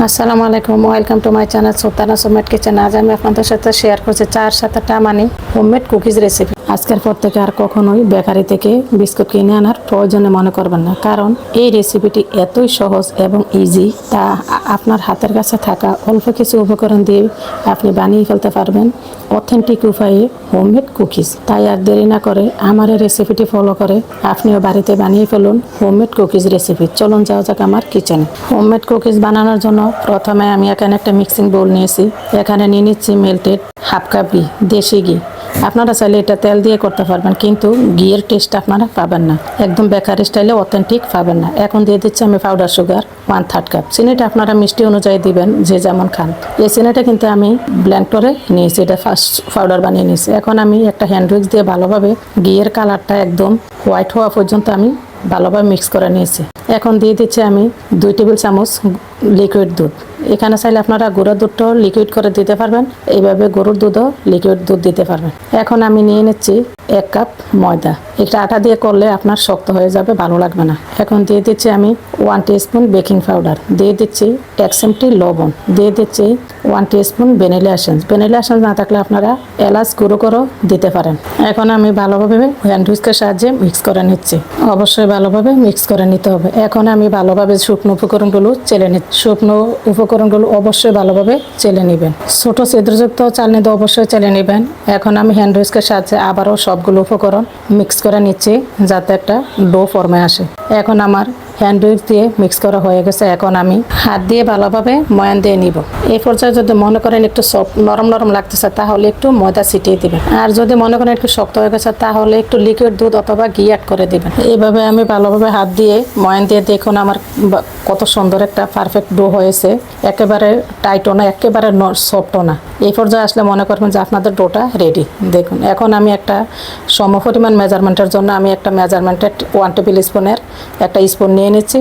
আসসালামু আলাইকুম, welcome to my channel Sultana homemade kitchen. আজ আমি আপনাদের সাথে শেয়ার করছি 4-7টা মানে হোমমেড কুকিজ রেসিপি। আজকের পর থেকে আর কখনোই বেকারি থেকে বিস্কুট কিনে আনার প্রয়োজনে মনে করবেন না, কারণ এই রেসিপিটি এতই সহজ এবং ইজি, তা আপনার হাতের কাছে থাকা অল্প কিছু উপকরণ দিয়ে আপনি বানিয়ে ফেলতে পারবেন অথেন্টিক উপায়ে হোমমেড কুকিজ। তাই আর দেরি না করে আমার এই রেসিপিটি ফলো করে আপনিও বাড়িতে বানিয়ে ফেলুন হোমমেড কুকিজ রেসিপি। চলুন যাওয়া যাক আমার কিচেনে। হোমমেড কুকিজ বানানোর জন্য প্রথমে আমি এখানে একটা মিক্সিং বোল নিয়েছি। এখানে নিয়ে নিচ্ছি মেল্টেড হাফ কাপ ঘি, দেশি ঘি। আপনারা চাইলে এটা তেল দিয়ে করতে পারবেন, কিন্তু ঘিয়ের টেস্ট আপনারা পাবেন না, একদম বেকারি স্টাইলে অথেন্টিক পাবেন না। এখন দিয়ে দিচ্ছি আমি পাউডার সুগার 1/3 কাপ। চিনিটা আপনারা মিষ্টি অনুযায়ী দিবেন, যে যেমন খান। এই চিনিটা কিন্তু আমি ব্লেন্ড করে নিয়েছি, এটা ফার্স্ট পাউডার বানিয়ে নিয়েছি। এখন আমি একটা হ্যান্ড উইক্স দিয়ে ভালোভাবে ঘিয়ের কালারটা একদম হোয়াইট হওয়া পর্যন্ত আমি ভালোভাবে মিক্স করে নিয়েছি। এখন দিয়ে দিচ্ছি আমি 2 টেবিল চামচ লিকুইড দুধ। এখানে চাইলে আপনারা গরুর দুধটাও লিকুইড করে দিতে পারবেন, এইভাবে গরুর দুধও লিকুইড দুধ দিতে পারবেন। এখন আমি নিয়ে নিচ্ছি 1 কাপ ময়দা। এটা আটা দিয়ে করলে আপনার শক্ত হয়ে যাবে, ভালো লাগবে না। এখন দিয়ে দিচ্ছি আমি 1 টিস্পুন বেকিং পাউডার, দিয়ে দিচ্ছি 1 চিমটি লবণ, দিয়ে দিচ্ছি 1 teaspoon vanilla essence. Vanilla essence না থাকলে আপনারা এলাচ গুঁড়ো করেও দিতে পারেন। এখন আমি ভালোভাবে হ্যান্ড হুইস্কের সাহায্যে মিক্স করে নিচ্ছি। অবশ্যই ভালোভাবে মিক্স করে নিতে হবে। এখন আমি ভালোভাবে শুকনো উপকরণগুলো চেলে নিচ্ছি। শুকনো উপকরণগুলো অবশ্যই ভালোভাবে চেলে নেবেন। ছোটো ছিদ্রযুক্ত চালনি দিয়ে অবশ্যই চেলে নেবেন। এখন আমি হ্যান্ড হুইস্কের সাহায্যে আবারও সবগুলো উপকরণ মিক্স করে নিচ্ছি, যাতে একটা ডো ফর্মে আসে। এখন আমার হ্যান্ড উইক্স দিয়ে মিক্স করা হয়ে গেছে। এখন আমি হাত দিয়ে ভালোভাবে ময়ান দিয়ে নিব। এই পর্যায়ে যদি মনে করেন একটু সফট নরম নরম লাগতেছে, তাহলে একটু ময়দা ছিটিয়ে দিবেন। আর যদি মনে করেন একটু শক্ত হয়ে গেছে, তাহলে একটু লিকুইড দুধ অথবা ঘি অ্যাড করে দিবেন। এইভাবে আমি ভালোভাবে হাত দিয়ে ময়ান দিয়ে দেখুন আমার কত সুন্দর একটা পারফেক্ট ডো হয়েছে। একেবারে টাইটও না, একেবারে সফটও না। এই পর্যায়ে আসলে মনে করবেন যে আপনাদের ডোটা রেডি। দেখুন, এখন আমি একটা সমপরিমাণ মেজারমেন্টের জন্য আমি একটা মেজারমেন্টের 1 টেবিল স্পুনের একটা স্পুন নিয়ে নিচ্ছি।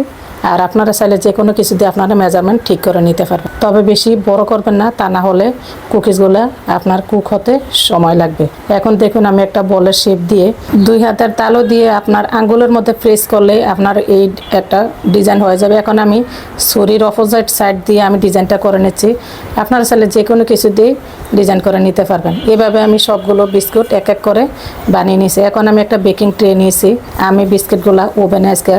আর আপনারা চাইলে যে কোনো কিছু দিয়ে আপনারা মেজারমেন্ট ঠিক করে নিতে পারবেন, তবে বেশি বড় করবেন না, তা না হলে কুকিজগুলো আপনার কুক হতে সময় লাগবে। এখন দেখুন, আমি একটা বলের শেপ দিয়ে 2 হাতের তালু দিয়ে আপনার আঙ্গুলের মধ্যে প্রেস করলে আপনার এই একটা ডিজাইন হয়ে যাবে। এখন আমি ছুরির অপোজিট সাইড দিয়ে আমি ডিজাইনটা করে নিচ্ছি। আপনারা চাইলে যে কোনো কিছু দিয়ে ডিজাইন করে নিতে পারবেন। এভাবে আমি সবগুলো বিস্কুট এক এক করে বানিয়ে নিয়েছি। এখন আমি একটা বেকিং ট্রে নিয়েছি। আমি বিস্কুটগুলো ওভেনে আজকে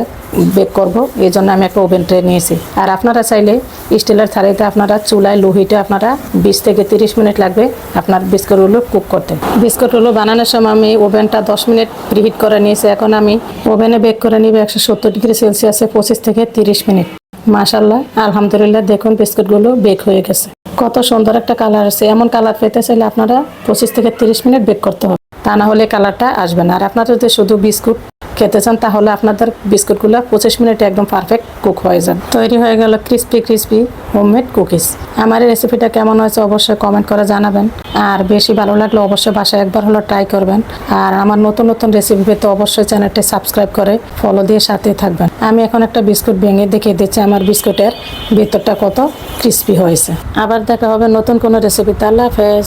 বেক করব, এই জন্য আমি একটা ওভেন ট্রে নিয়েছি। আর আপনারা চাইলে স্টিলের থালিতে আপনারা চুলায় লোহিতে আপনারা 20 থেকে 30 মিনিট লাগবে আপনার বিস্কুটগুলো কুক করতে। বিস্কুটগুলো বানানোর সময় আমি ওভেনটা 10 মিনিট প্রিহিট করে নিয়েছি। এখন আমি ওভেনে বেক করে নিব 170 ডিগ্রি সেলসিয়াসে 25 থেকে 30 মিনিট। মাশাআল্লাহ, আলহামদুলিল্লাহ, দেখুন বিস্কুটগুলো বেক হয়ে গেছে। কত সুন্দর একটা কালার আছে। এমন কালার পেতে চাইলে আপনারা 25 থেকে 30 মিনিট বেক করতে হবে, তা না হলে কালারটা আসবে না। আর আপনারা যদি শুধু বিস্কুট খেতে চান, তাহলে আপনাদের বিস্কুটগুলো 25 মিনিটে একদম পারফেক্ট কুক হয়ে যাবে। তৈরি হয়ে গেল ক্রিস্পি হোমমেড কুকিজ। আমার এই রেসিপিটা কেমন হয়েছে অবশ্যই কমেন্ট করে জানাবেন। আর বেশি ভালো লাগলে অবশ্যই বাসায় একবার হলো ট্রাই করবেন। আর আমার নতুন রেসিপি পেতে অবশ্যই চ্যানেলটি সাবস্ক্রাইব করে ফলো দিয়ে সাথে থাকবেন। আমি এখন একটা বিস্কুট ভেঙে দেখিয়ে দিচ্ছি আমার বিস্কুটের ভিতরটা কত ক্রিস্পি হয়েছে। আবার দেখা হবে নতুন কোনো রেসিপিতে। আল্লাহ হাফেজ।